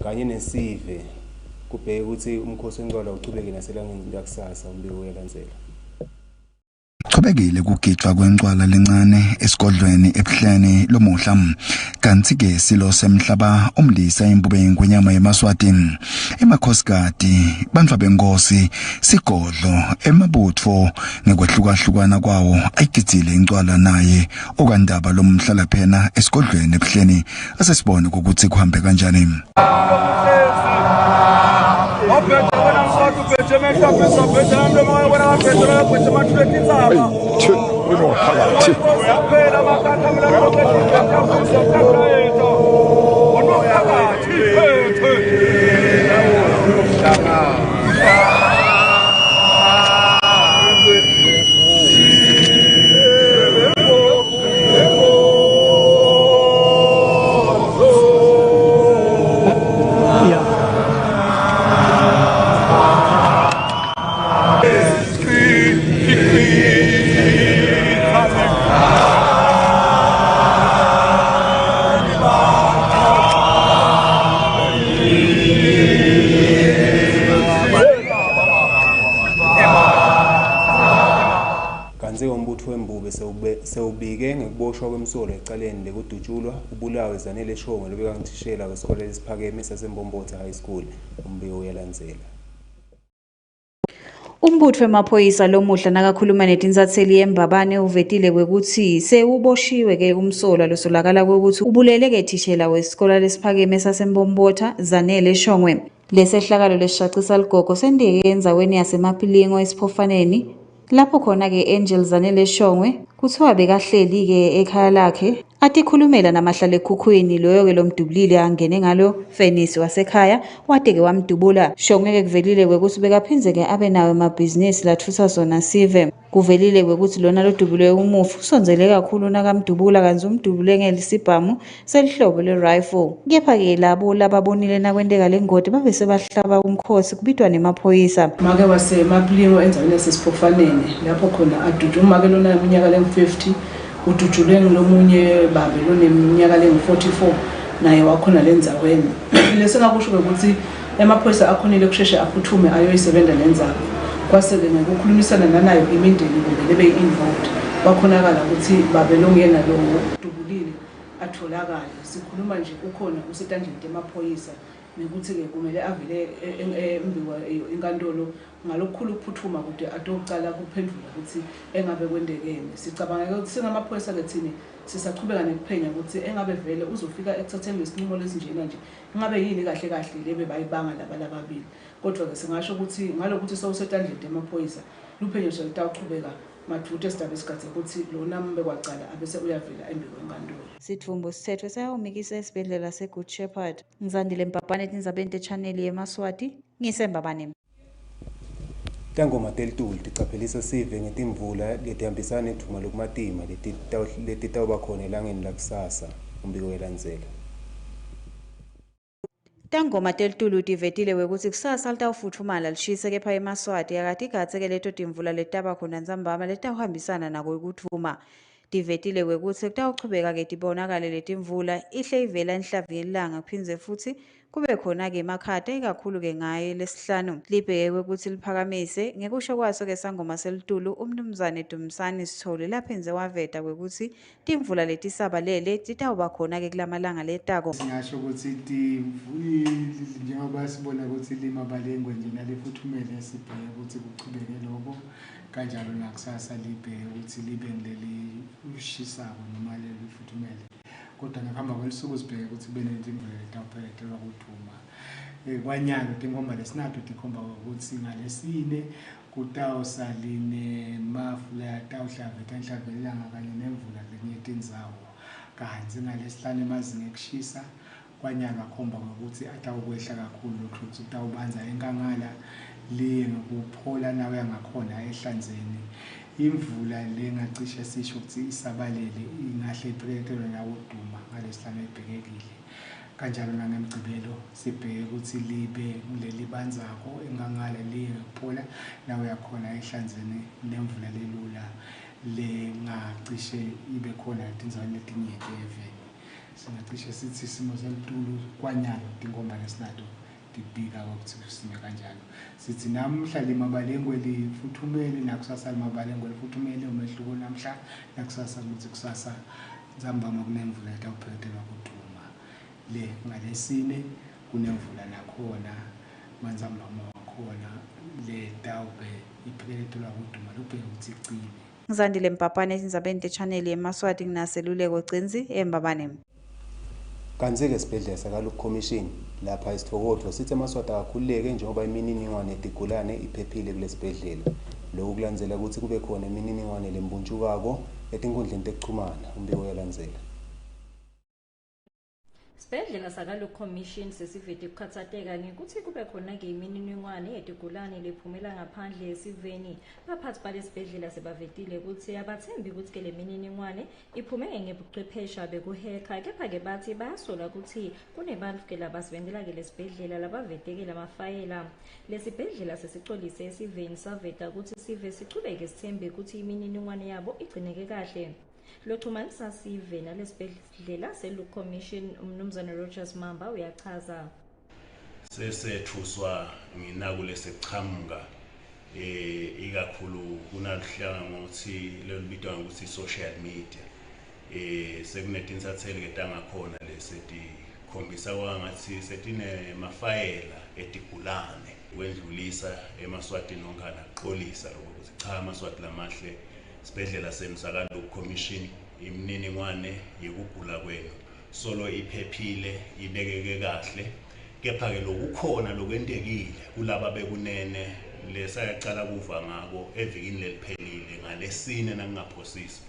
kanye nesive kubheke ukuthi umkhosi wenqwala uqhubeke naselangeni lakusasa umbiko uyalandzela. Qhubekile kugitshwa kwencwala lencane esigodlweni ebuhleni lomuhla kanti ke silo semhlaba umlisa impubeni kwenyama yemaswati emakhosikazi bantu benkosi sigodlo emabutho nekwehlukahlukana kwawo ayigizile incwala naye okandaba lomhlala phena esigodlweni ebuhleni asesibone ukuthi kuhambe kanjani. Sewubike ngekuboshwa kwemsolo ecaleni lekudutshulwa ubulawe Zanele Shongwe lobeka ngithishela kwesikole esiphakeme saseMbombotha High School umbiko uyalandzela. Umbutho wemaphoyisa lomuhla nakakhuluma netinsatheli yembabane uvetile kwekuthi sewuboshiwe ke umsolwa losolakala kwekuthi ubuleleke thishela wesikole lesiphakeme saseMbombotha Zanele Shongwe. Lesehlakalo lesishacisa ligogo sendike endzaweni yaseMapilingo esiphofaneni lapho khona ke Angel Zanele Shongwe kuthiwa bekahleli ke ekhaya lakhe atikhulumela namahlale ekhukhwini loyo ke lomdubulile angene ngalo fenisi wasekhaya wade ke wamdubula. Shongwe ke kuvelile kwekuthi bekaphinze ke abe nawe emabhizinisi lathutha zona sive. Kuvelile kwekuthi lona lodubule umufi usonzele kakhulu nakamdubula kanzi umdubule ngelisibhamu selihlobo le-rifle. Kepha ke labo lababonile nakwenteka lengodi babe sebahlaba umkhosi kubitwa nemaphoyisa. Make wasemapilingo enzaweni yasesiphofaneni lapho khona aduduma ke lona iminyaka le-50 udujulwe ngilomunye babe loneminyaka le-44 naye wakhona lendzaweni. Lesengakusho ukuthi emaphoyisa akhonile kusheshe aphuthume ayoyisebenza lendzawo. Kwaseke ngekukhulumisana nanayo imindeni kumbe lebe involved bakhonakala ukuthi babe longena lo dubulile atholakala. Sikhuluma nje ukhona usetandleni emaphoyisa nekuthi ke kumele avele embiwa inkantolo ngalokukhulu ukuphuthuma kude atocala kuphendula ukuthi engabe kwendekene. Sicabanga ukuthi singamaphoyisa ke thini sisachubeka nekuphenya ukuthi engabe vele uzofika ekuthatheni lesinqumo lesinjena nje engabe yini kahle kahle lebe bayibanga lababili. Kodwa ke singasho ukuthi ngalokuthi sawusetandleni emaphoyisa luphenyo selutaqhubeka mathuthe esidaba esikhathi ukuthi lona mbe kwacala abese uyavela embiko enkantolo. Sithumbo sithethwe sayawumikisa esibhedlela seGood Shepherd. Ngizandile Mpapane Tindzaba channel Yemaswati ngisembabane. Tangoma telitulu ticaphelisa sive ngetimvula letihambisana nethuma lokumatima letitawuba khona elangeni lakusasa umbiko uyalandzela. Tangoma telitulu tivetile wekuthi kusasa litawufuthumala lishise kepha eMaswati akati igatseke leto timvula letaba khona ntsambama letawuhambisana nako ukuthuma. Tivetile wekuthi kutawuchubeka ke tibonakale letimvula ihle ivela enhlavini yelanga kuphindze futhi kube khona ke emakhata ikakhulu ke ngaye lesihlanu libheke ukuthi liphakamise ngekusho kwaso ke sangoma selitulu umnumzane Dumisani Sithole laphenze waveta ukuthi timvula letisabalele titawuba khona ke kulamalanga letako. Singasho ukuthi njengoba sibona ukuthi lima balengwe nje nalifuthumele sibheke ukuthi kuchubeke lokho kanjalo nakusasa libheke ukuthi libe ngileli ushisako noma leli futhumele. Kodwa ngihamba kwelisuku sibheke ukuthi kube netimvula letawuphelelwa kuthuma. Kwanyalo tingoma lesinatu tikhomba ukuthi ngalesine kutawusaline mafula yatawuhlavetha enhlavelanga kanye nemvula lenye Tindzaba. Kanzi ngalesihlanu emazinga ekushisa kwanyalo akhomba ukuthi atawukwehla kakhulu lokho kutawubanza enkangala liye ngokuphola nawe yangakhona ehlanzeni. Imvula lengacishe sisho ukuthi isabalele ingahle iphelele nawo uduma ngalesihlanu ebhekekile. Kanjalo nangemgcibelo sibheke ukuthi libe kuleli banzako enkangala liye ngokuphola nawe yakhona ehlanzeni nemvula lelula lengacishe ibe khona etindzabeni letinyeke eveni. singacishe sithi isimo selitulu kwanyalo tinkombane sinato tibika ukuthi kusime kanjalo. Sithi namhla limabalengwe lifuthumele nakusasa limabalengwe lifuthumele umehluko namhla nakusasa ukuthi kusasa nzambama kunemvula etawuphelethelwa kuduma. Le ngalesine kunemvula nakhona manzambama wakhona le tawube iphelethelwa kuduma lobheke ukuthi icine. Ngizandile Mpapane etindzabeni channel Yemaswati nginaseluleko Gcinzi eMbabane. Kanti-ke esibhedlela sakaLuke Commission lapha isithokothwa sithi eMaswati akakhululeke njengoba imininingwane yetigulane iphephile kulesibhedlela. Lokhu kulandzela ukuthi kube khona imininingwane lembuntshukako etinkundleni tekuchumana. Umbiko uyalandzela. Sibhedlela sakaLuke Commission sesivete ukukhathazeka ngekuthi kube khona-ke imininingwane yetigulane lephumela ngaphandle esiveni. Baphathi balesibhedlela sebavetile ukuthi abathembi ukuthi le mininingwane iphume ngebuchwepheshe bekuheka, kepha-ke bathi bayasola ukuthi kunebantu-ke labasebenzela-ke lesibhedlela labaveteke lamafayela. Lesibhedlela sesicolise esiveni saveta ukuthi sive sichubeke sithembe ukuthi imininingwane yabo igcineke kahle. Loxhumanisa sive nalesibhedlela seLuke Commission umnumzana Rogers Mamba uyachaza. Sesethuswa nginakule seqhamuka ikakhulu kunaluhlanga ngokuthi lolubitwa ngokuthi social media sekunetinsatheli ke tangakhona lesethi khombisa kwangathi setine mafayela etigulane wendlulisa eMaswati nonkana xolisa ukuthi cha aMaswati lamahle sibhedlela senu sakaLuke Commission imininingwane yokugula kwenu solo iphephile ibekeke kahle, kepha-ke lokukhona lokwentekile kulaba bekunene lesayaqala kuva ngako evikini leliphelile ngalesine nakungaphosisi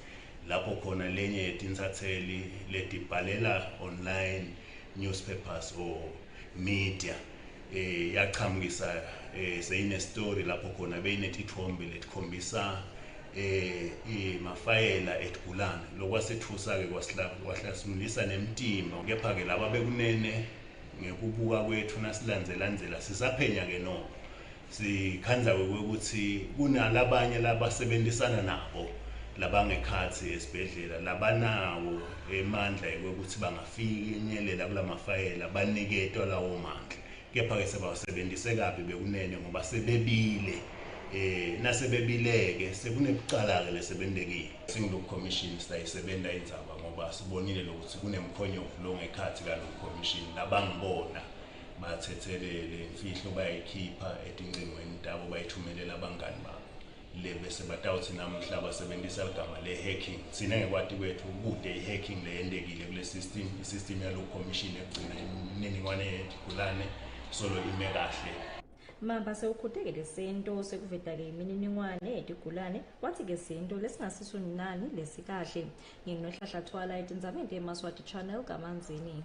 lapho khona lenye yetinsatheli letibhalela online newspapers or media yaqhamukisa seyine story lapho khona beyinetithombe letikhombisa mafayela etigulane lokwasithusa-ke kwahlasimulisa nemtimba, kepha-ke laba bekunene ngekubuka kwethu nasilandzelandzela sisaphenya-ke no sikhandla ukuthi kunalabanye labasebenzisana nabo labangekhathi esibhedlela labanawo emandla yokuthi bangafinyelela kula mafayela baniketwa lawo mandla, kepha-ke sebawasebenzise kabi bekunene ngoba sebebile nasebebileke sekunebucala-ke lesebendekile. SingLuke Commission sayisebenta indzaba ngoba sibonile lokuthi kunemkhonyovu longekhathi kaLuke Commission labangibona bathethelele imfihlo bayikhipha etingcingweni tabo bayithumelela abangani babo le bese batawuthi namhla basebenzisa igama le-hacking. Sina ngekwati kwethu kude i-hacking leyendekile kule system yaLuke Commission egcina imininingwane yetigulane solo ime kahle. Mamba sewukhudekele sento sekuveta-ke imininingwane yetigulane wathi-ke sento lesingasiso nani lesikahle. Nginginohlahlathwala etindzabeni teMaswati channel kaManzini.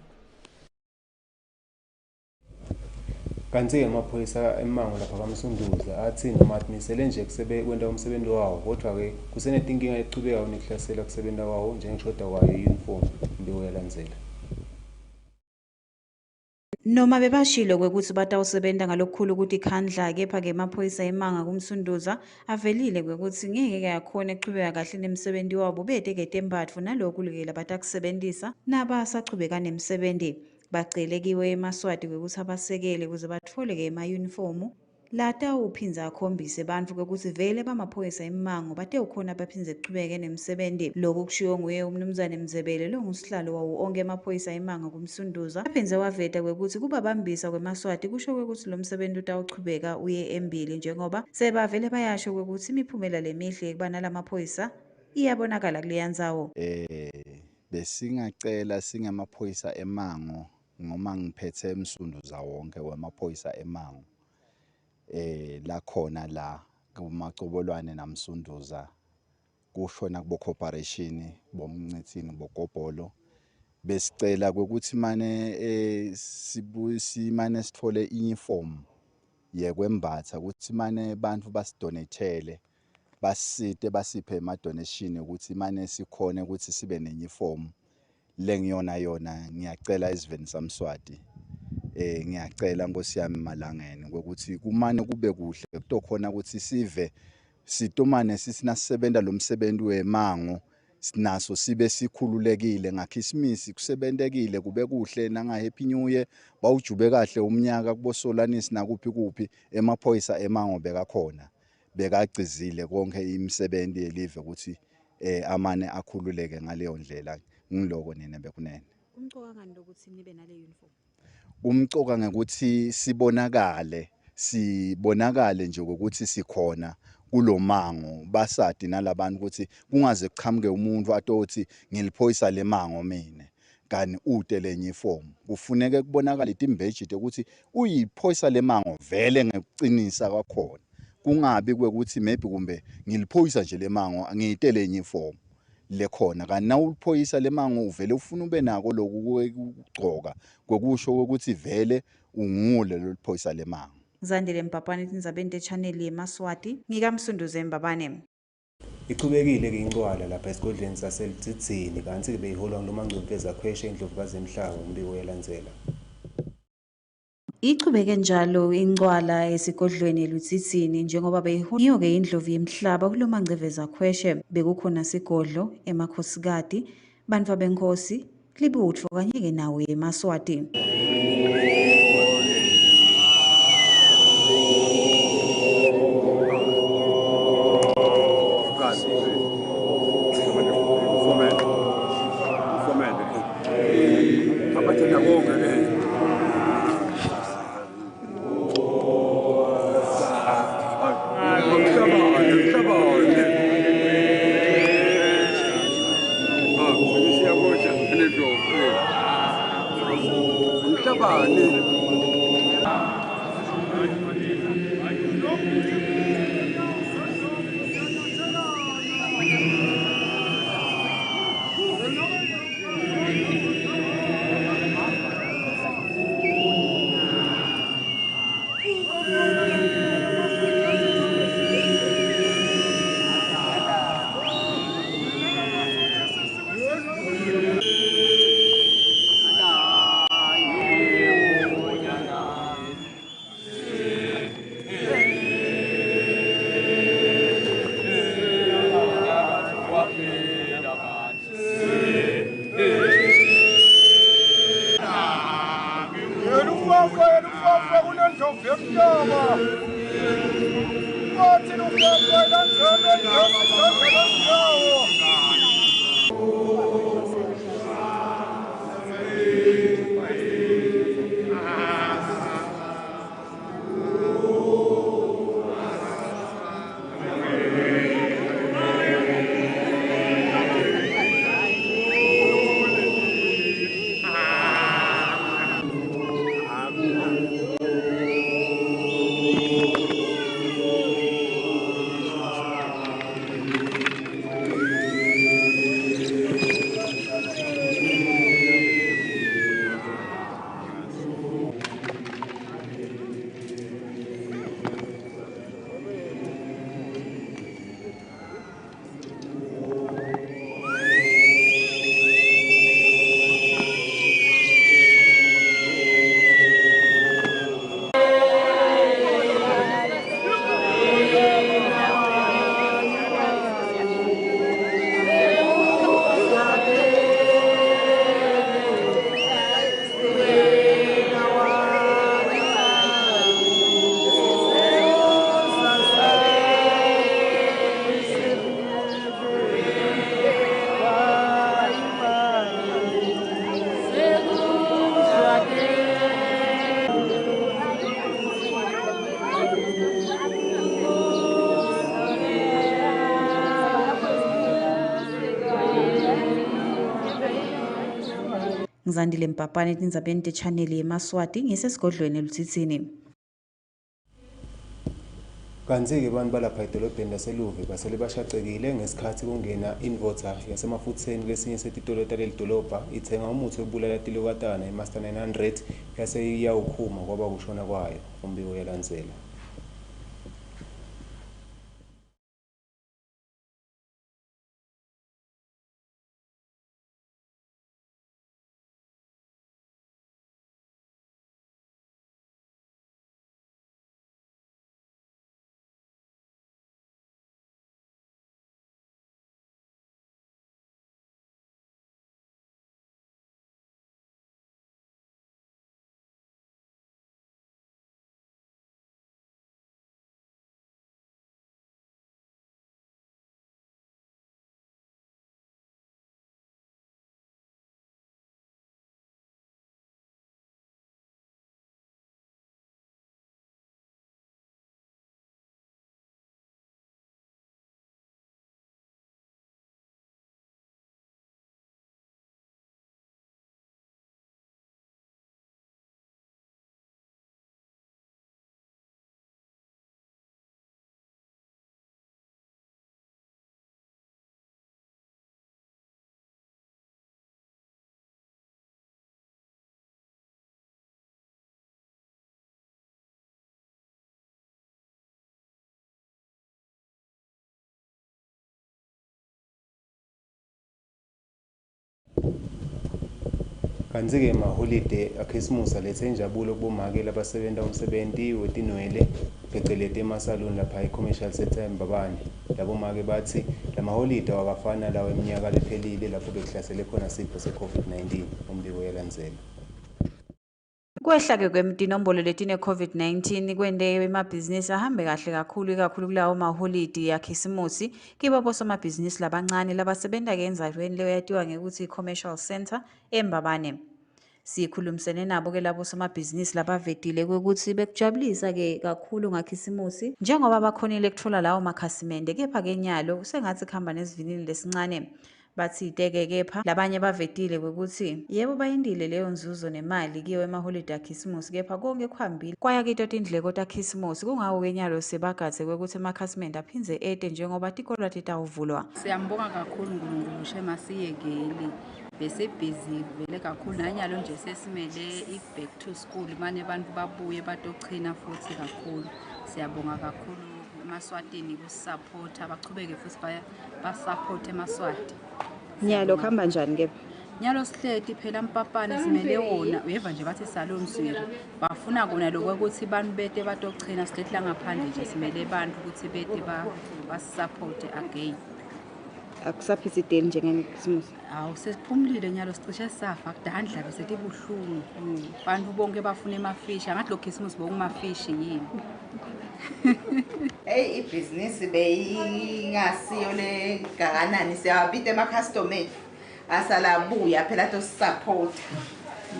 Kanti-ke amaphoyisa emango lapha kaMsunduza athi noma atimisele nje kwenta umsebenzi wawo, kodwa-ke kusenetinkinga echubekayo nekuhlasela kusebenza kwawo njengeshoda kwayo i-uniform. Umbiko uyalandzela. Noma bebashilo kwekuthi batawusebenta ngalokukhulu ukuthi khandla, kepha-ke amaphoyisa emanga kuMsunduza avelile kwekuthi ngeke yakhona ekuchubeka kahle nemsebenzi wabo bete-ke tembatfo naloku-ke labatakusebentisa nabasachubeka nemsebenzi. Bacelekiwe eMaswati kwekuthi abasekele ukuze batfole-ke emayunifomu latawuphindze akhombise bantfu kwekuthi vele bamaphoyisa emango batewukhona baphindze kuchubeke nemsebenzi. Loku kushiwo nguye umnumzane Mzebele longusihlalo wawo onke amaphoyisa emango kuMsunduza. Aphindze waveta kwekuthi kubabambisa kweMaswati kusho kwekuthi lo msebenzi utawuchubeka uye embili njengoba sebavele bayasho kwekuthi imiphumela lemihle yekuba nalamaphoyisa iyabonakala kuleya ndzawo. Besingacela singamaphoyisa emango ngoma ngiphethe emsunduza wonke wamaphoyisa emango la khona la kumacobolwane namsunduza kushona kubo corporation bomncithini bogobholo besicela ukuthi mane simane sithole uniform yekwembatha ukuthi mane bantu basidonatele basite basiphe ama donation ukuthi mane sikhone ukuthi sibe ne-uniform lengiyona yona. Ngiyacela isiveni samSwati ngiyacela Nkosi yami Malangeni ukuthi kumane kube kuhle kutokhona ukuthi sive sitomane sisinasebenta lo msebenzi wemango naso sibe sikhululekile ngaKhisimusi kusebentekile kube kuhle nanga Happy New Year bawujube kahle umnyaka kubosolanisi nakuphi emaphoyisa emango bekakhona bekagcizile konke imisebenzi yelive ukuthi amane akhululeke ngaleyo ndlela ngiloko nina bekunene kumcoka ngani lokuthi nibe nale uniform kumcoka ngekuthi sibonakale nje ukuthi sikhona kulomango basadi nalabantu ukuthi kungaze kuchamuke umuntu atothi ngiliphoyisa lemango mina kani ute lenye iform kufuneke kubonakala itimbeji ukuthi uyiphoyisa lemango vele ngekucinisa kwakhona kungabi kwekuthi maybe kumbe ngiliphoyisa nje lemango ngiyite lenye iform lekhona kanti nawuliphoyisa lemango uvele ufuna ube nako lokugcoka kokusho ukuthi vele ungule loliphoyisa lemango Zandile Mpapane Tindzaba channel Yemaswati ngikamsunduze Embabane Ichubekile-ke ingcwala lapha esigodlweni saseLitsitsini kanti-ke beyiholwa nguMangcweti Ezakhweshe iNdlovukazi eMhlanga umbiko uyalandzela. Ichubeke njalo ingcwala esigodlweni eLitsitsini njengoba beyihoniyo-ke indlovu yemhlaba kuloMangcweti Ezakhweshe bekukhona sigodlo emakhosikati bantfu benkosi libutfo kanye-ke nawo Yemaswati. Ngizandile Mpapane Tindzaba channel Yemaswati ngisesigodlweni eLitsitsini. Kanti-ke abantu balapha edolobheni laseLuve basele bashacekile ngesikhathi kungena inverter yasemafutheni kwesinye setitolo taleli dolobha ithenga umuthi wokubulala tilokatane iMaster 900 yase iyawukhuma kwaba kushona kwayo umbiko uyalandzela. Kanti-ke maholiday akhisimusi alethe injabulo kubomake labasebenta umsebenzi wetinwele pheceleti emasaluni lapha e-commercial sector eMbabane. Labomake bathi lamaholide awakafani nalawo eminyaka lephelile lapho bekuhlasele khona isifo se-COVID-19. Umbiko uyalandzela. Kwehla-ke kwemtinombolo letine COVID-19 kwente emabhizinisi ahambe kahle kakhulu ikakhulu kulawo maholidi ya khisimusi kibo bosomabhizinisi labancane labasebenta-ke enzaweni leyo yatiwa ngekuthi i-commercial center eMbabane. Sikhulumisene nabo-ke labo somabhizinisi labavedile kwekuthi bekujabulisa-ke kakhulu ngakhisimusi njengoba bakhonile kuthola lawo makhasimende, kepha-ke nyalo sengathi kuhamba nesivinini lesincane. Bathi-ke kepha labanye bavetile kwekuthi yebo bayindile leyo nzuzo nemali kiyo emaholide akhisimusi, kepha konke kuhambile kwaya kito tindleko takhisimusi. Kungawo-ke nyalo sebagadze kwekuthi amakhasimende aphindze ete njengoba tikolo titawuvulwa. Siyambonga kakhulu uNkulunkulu shema siyekeli bese busy vele kakhulu nanyalo nje sesimele i-back to school manje abantu babuye batochina futhi kakhulu. Siyabonga kakhulu eMaswatini kusupporta bachubeke futhi basupport eMaswati. Nyalo kuhamba njani kepha? Nyalo sihleti phela mpapane simele wona uyeva nje bathi salon swiri bafuna kona lokho ukuthi abantu bete batochina sihleti la ngaphandle nje simele abantu ukuthi bete basupport again. Akusaphithideli njengekhisimusi. Awu sesiphumulile nyalo sicishe safa kudandla bese tibuhlungu. Bantu bonke bafuna emafishi angathi lo khisimusi bokumafishi yini. Hey ibhizinisi beyingasiyo le gakanani siyabita ema-customer asalabuya phela to support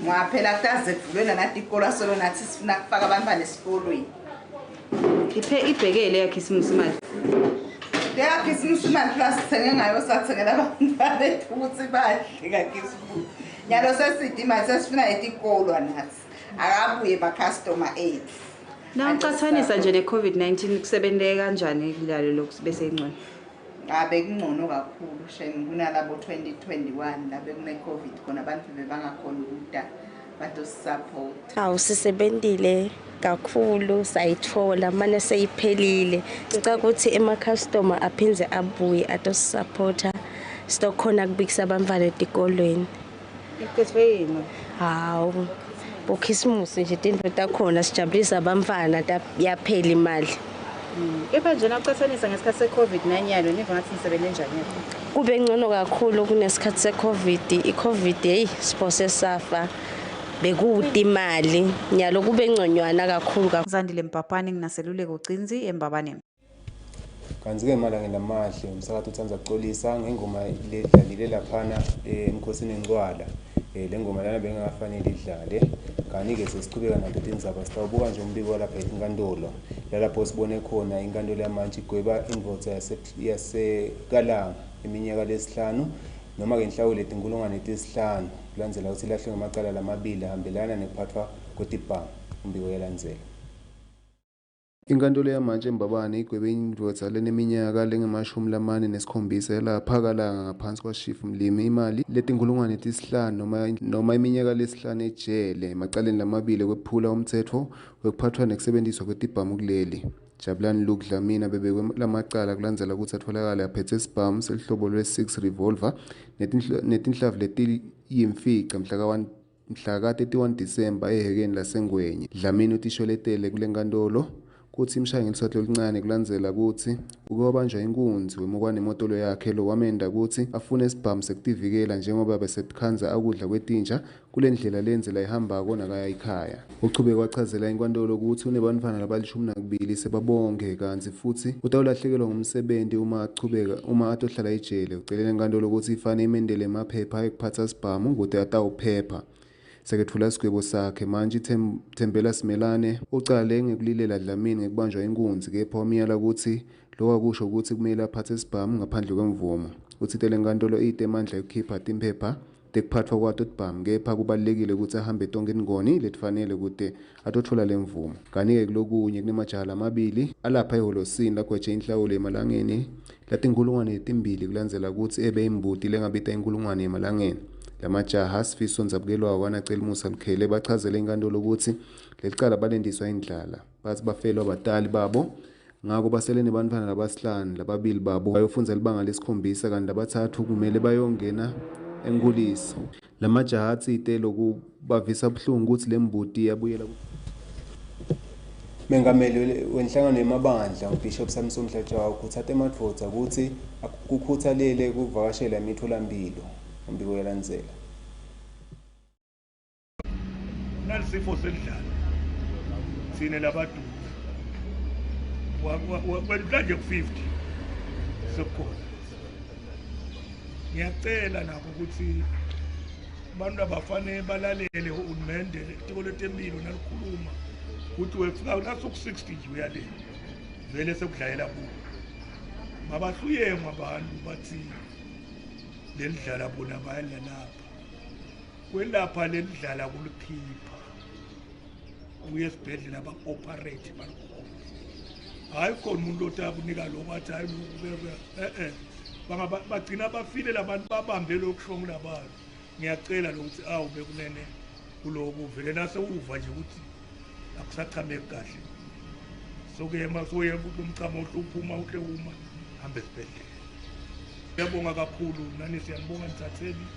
ngaphela kutaze kuvulwe nathi ikolo solo nathi sifuna kufaka abantwana esikolweni Ibhekele yakhisimusi manje. Yakhisimusi manje plus sithenge ngayo sathengela abantwana bethu ukuthi badle kakhisimusi nyalo sesithi manje sesifuna etikolo nathi akabuye ama-customer ethu. Na ucathanisa nje ne-COVID-19 kusebenzeke kanjani kulalo lokhu bese ingcono? Bekungcono kakhulu shem kunalabo 2021 labe kune-COVID khona abantu bebangakhona ukuda bato support. Sisebenzile kakhulu sayithola manje seyiphelile. Sicela ukuthi ema-customer aphinze abuye ato supporta sitokhona kubikisa abantwana etikolweni. Iqethwe yini? Hawu. Bokhisimusi nje tinto takhona sijabulisa abamfana yaphela imali. Kepha nje nawucathanisa ngesikhathi se-COVID nanyalo niva ngathi nisebenze njani? Kube ngcono kakhulu kunesikhathi se-COVID. I-COVID hey siphose safa bekude imali nyalo kube ngconywana kakhulu. Zandile Mpapane nginaseluleko Gcinzi eMbabane. Kanti-ke emalangeni amahle umsakazi uthanda ukuxolisa ngengoma ledlalile laphana emkhosini eNcwala. Le ngoma lana bengafanele idlale kanti-ke sesiqhubeka nato Tindzaba sitawubuka nje umbiko lapha enkantolo lalapho sibone khona inkantolo yamanje igweba indvodza yasekalanga iminyaka lesihlanu noma-ke inhlawulo etinkulungwane eziyisihlanu kulandzela ukuthi ilahlwe ngamacala lamabili ahambelana nekuphathwa kwetibhamu. Umbiko uyalandzela. Inkantolo yamanje eMbabane igwebe indvodza leneminyaka lengama-47 yalapha kalanga ngaphansi kwaShifu Mlimi imali letinkulungwane eziyisihlanu noma iminyaka lesihlanu ejele emacaleni lamabili kwephula umthetho wekuphathwa nekusebenziswa kwetibhamu kuleli. Jabulani Luke Dlamini bebekwe lamacala kulandzela ukuthi atholakala aphethe isibhamu selihlobo lwe-6 revolver netinhlavu letiyimfica mhla ka-31 Disemba ehhekeni laseNgwenya. Dlamini utisholetele kule nkantolo kuthi imshayeli ngelisotho elincane kulandzela ukuthi uke wabanjwa inkunzi wemukwa nemotolo yakhe lo wamenda ukuthi afune isibhamu sekutivikela njengoba besetikhanza akudla kwetinja kule ndlela lenzela ihambako nakaya ekhaya. Uchubeke wachazela inkantolo ukuthi unebantwana labali-12 sebabonge kanti futhi utawulahlekelwa ngumsebenzi uma atohlala ejele. Ucelele inkantolo ukuthi ifane imendele emaphepha ekuphatsa isibhamu ukuthi atawuphepha. Sekethula isigwebo sakhe manje Thembela Simelane ucale ngekulilela Dlamini ngekubanjwa inkunzi kepha wamiyala ukuthi lokho akusho ukuthi kumele aphathe isibhamu ngaphandle kwemvumo. Uthitele inkantolo ite amandla yokukhipha timphepha tekuphathwa kwato tibhamu kepha kubalulekile ukuthi ahambe tonke ingoni letifanele ukuthi atothola lemvumo. Kanike kulokunye kunemajaha lamabili alapha eholosini lagweje inhlawulo emalangeni latinkulungwane 2 kulandzela ukuthi ebe imbuti lengabita inkulungwane emalangeni. Lamajaha Sifiso Nzabukelwa wanacela Musa Lukhele bachazele inkantolo ukuthi lelicala balendiswa indlala bathi bafelwa abatali babo ngako basele nebantwana labasihlanu lababili babo bayofunza libanga lesikhombisa kanti abathathu kumele bayongena enkulisa lamajaha atsite lokubavisa buhlungu ukuthi lembuti yabuyela Mengameli wenhlangano yemabandla uBishop Samson Mhlatshawa ukhuthathe emadvodza ukuthi kukhuthalele kuvakashela imitholampilo umbiko yalandzela. Nalisifo sendlala sine labantu wakwenhlanje ku50 sokhona ngiyacela nabo ukuthi abantu abafane balalele uhulumende itiko letempilo nalikhuluma ukuthi wefika nasuku60 nje uyale vele sekudlayela kubo mabahluyengwa abantu bathi lendlala bona bayalapha kwelapha lendlala kulikhipha uye esibhedlela aba-operate balikhona hayi khona umuntu otakunika lokho athi hayi bagcina bafile labantu babambe lokusho labantu ngiyacela lokuthi awu bekunene kuloku vele nasewuva nje ukuthi akusachameki kahle sokuyema umchamo uhlupha uhle uma hambe esibhedlela. Ngiyabonga kakhulu nani siyanibonga nithatheni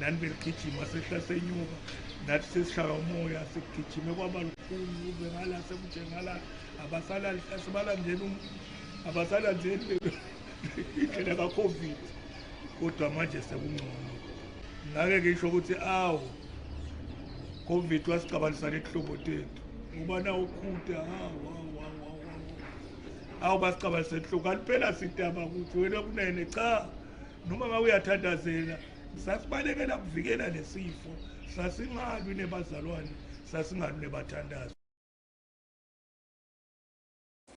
nani beligijima sehla senyuka nathi sesishaya umoya sigijime kwaba lukhulu ube ngala sekuthe ngala abasalandeli indlela ka-COVID kodwa manje sekungcono. Ngake ngisho ukuthi awu COVID wasicabanisa nehlobo tethu ngoba nawo ukhuda awu basicabanisa inhloko kanti phela sidaba ukuthi wena kunene cha noma ngabe uyathandazela sasibalekela kuvikela lesifo sasingalwi nebazalwane sasingalwi nebathandazi.